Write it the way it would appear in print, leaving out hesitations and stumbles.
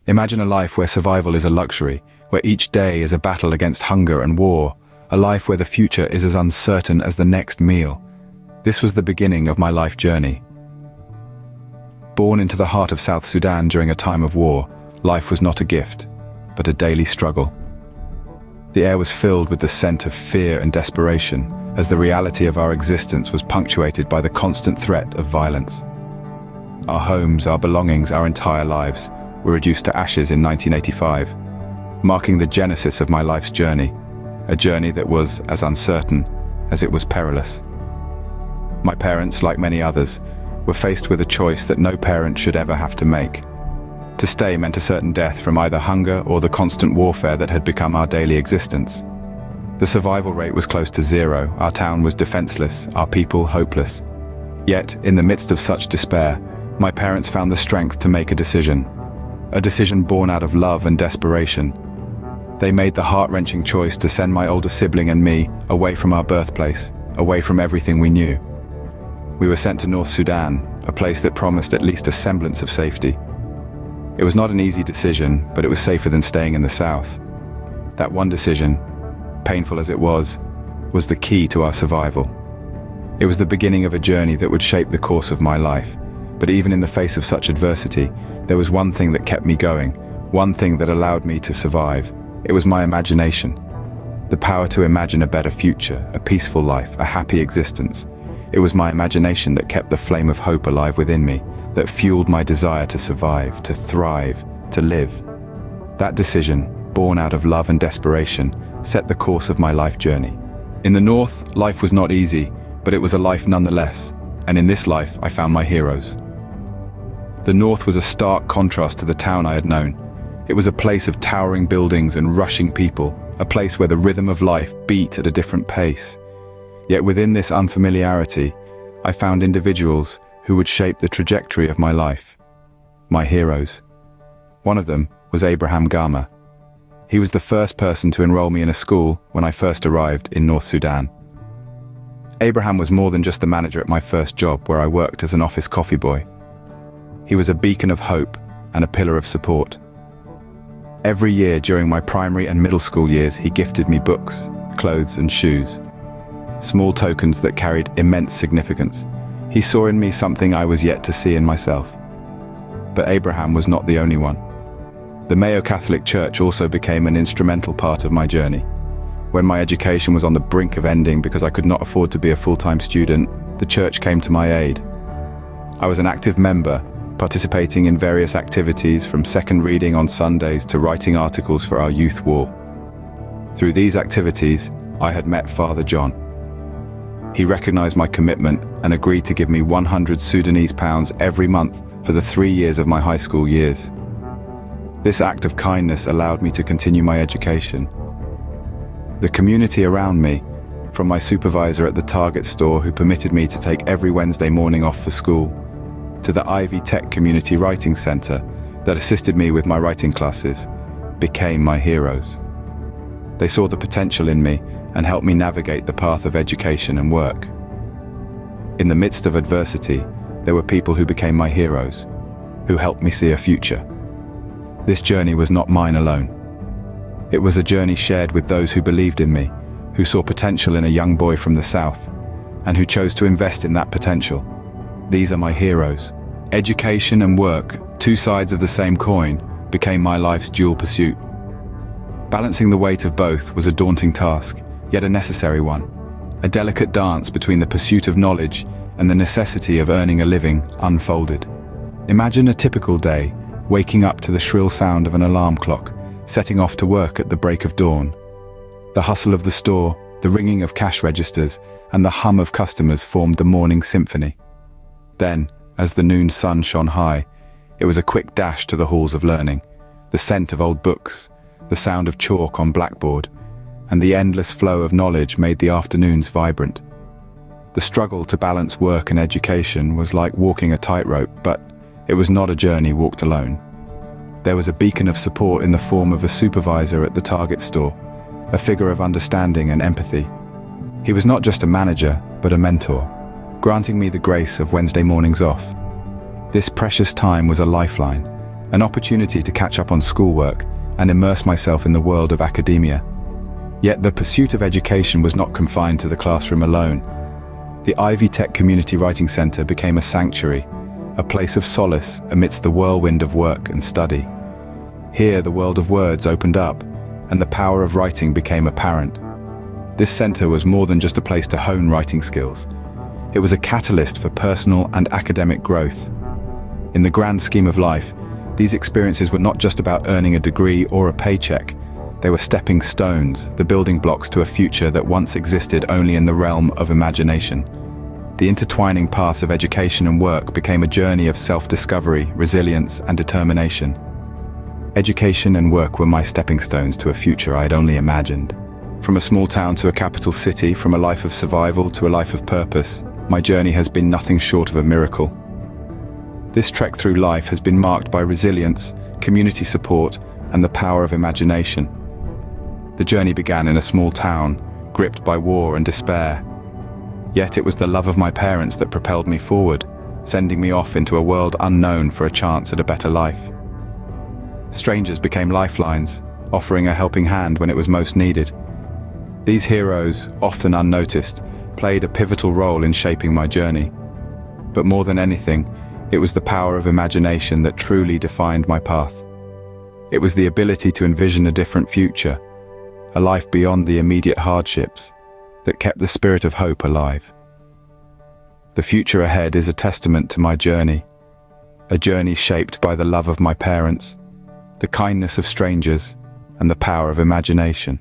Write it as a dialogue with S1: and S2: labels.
S1: Imagine a life where survival is a luxury, where each day is a battle against hunger and war, a life where the future is as uncertain as the next meal. This was the beginning of my life journey. Born into the heart of South Sudan during a time of war, life was not a gift, but a daily struggle. The air was filled with the scent of fear and desperation, as the reality of our existence was punctuated by the constant threat of violence. Our homes, our belongings, our entire lives were reduced to ashes in 1985, marking the genesis of my life's journey, a journey that was as uncertain as it was perilous. My parents, like many others, were faced with a choice that no parent should ever have to make. To stay meant a certain death from either hunger or the constant warfare that had become our daily existence. The survival rate was close to zero, our town was defenseless, our people hopeless. Yet, in the midst of such despair, my parents found the strength to make a decision born out of love and desperation. They made the heart-wrenching choice to send my older sibling and me away from our birthplace, away from everything we knew. We were sent to North Sudan, a place that promised at least a semblance of safety. It was not an easy decision, but it was safer than staying in the south. That one decision, painful as it was the key to our survival. It was the beginning of a journey that would shape the course of my life. But even in the face of such adversity, there was one thing that kept me going, one thing that allowed me to survive. It was my imagination. The power to imagine a better future, a peaceful life, a happy existence. It was my imagination that kept the flame of hope alive within me, that fueled my desire to survive, to thrive, to live. That decision, born out of love and desperation, set the course of my life journey. In the north, life was not easy, but it was a life nonetheless, and in this life I found my heroes. The north was a stark contrast to the town I had known. It was a place of towering buildings and rushing people, a place where the rhythm of life beat at a different pace. Yet within this unfamiliarity, I found individuals who would shape the trajectory of my life. My heroes. One of them was Abraham Gama. He was the first person to enroll me in a school when I first arrived in North Sudan. Abraham was more than just the manager at my first job where I worked as an office coffee boy. He was a beacon of hope and a pillar of support. Every year during my primary and middle school years, he gifted me books, clothes and shoes. Small tokens that carried immense significance. He saw in me something I was yet to see in myself. But Abraham was not the only one. The Mayo Catholic Church also became an instrumental part of my journey. When my education was on the brink of ending because I could not afford to be a full-time student, the church came to my aid. I was an active member, participating in various activities from second reading on Sundays to writing articles for our youth wall. Through these activities, I had met Father John. He recognized my commitment and agreed to give me 100 Sudanese pounds every month for the 3 years of my high school years. This act of kindness allowed me to continue my education. The community around me, from my supervisor at the Target store who permitted me to take every Wednesday morning off for school, to the Ivy Tech Community Writing Center that assisted me with my writing classes, became my heroes. They saw the potential in me and helped me navigate the path of education and work. In the midst of adversity, there were people who became my heroes, who helped me see a future. This journey was not mine alone. It was a journey shared with those who believed in me, who saw potential in a young boy from the south, and who chose to invest in that potential. These are my heroes. Education and work, two sides of the same coin, became my life's dual pursuit. Balancing the weight of both was a daunting task, yet a necessary one. A delicate dance between the pursuit of knowledge and the necessity of earning a living unfolded. Imagine a typical day, waking up to the shrill sound of an alarm clock, setting off to work at the break of dawn. The hustle of the store, the ringing of cash registers, and the hum of customers formed the morning symphony. Then, as the noon sun shone high, it was a quick dash to the halls of learning, the scent of old books, the sound of chalk on blackboard, and the endless flow of knowledge made the afternoons vibrant. The struggle to balance work and education was like walking a tightrope, but it was not a journey walked alone. There was a beacon of support in the form of a supervisor at the Target store, a figure of understanding and empathy. He was not just a manager, but a mentor, granting me the grace of Wednesday mornings off. This precious time was a lifeline, an opportunity to catch up on schoolwork and immerse myself in the world of academia. Yet the pursuit of education was not confined to the classroom alone. The Ivy Tech Community Writing Center became a sanctuary, a place of solace amidst the whirlwind of work and study. Here the world of words opened up, and the power of writing became apparent. This center was more than just a place to hone writing skills. It was a catalyst for personal and academic growth. In the grand scheme of life, these experiences were not just about earning a degree or a paycheck. They were stepping stones, the building blocks to a future that once existed only in the realm of imagination. The intertwining paths of education and work became a journey of self-discovery, resilience, and determination. Education and work were my stepping stones to a future I had only imagined. From a small town to a capital city, from a life of survival to a life of purpose, my journey has been nothing short of a miracle. This trek through life has been marked by resilience, community support, and the power of imagination. The journey began in a small town, gripped by war and despair. Yet it was the love of my parents that propelled me forward, sending me off into a world unknown for a chance at a better life. Strangers became lifelines, offering a helping hand when it was most needed. These heroes, often unnoticed, played a pivotal role in shaping my journey. But more than anything, it was the power of imagination that truly defined my path. It was the ability to envision a different future, a life beyond the immediate hardships, that kept the spirit of hope alive. The future ahead is a testament to my journey, a journey shaped by the love of my parents, the kindness of strangers, and the power of imagination.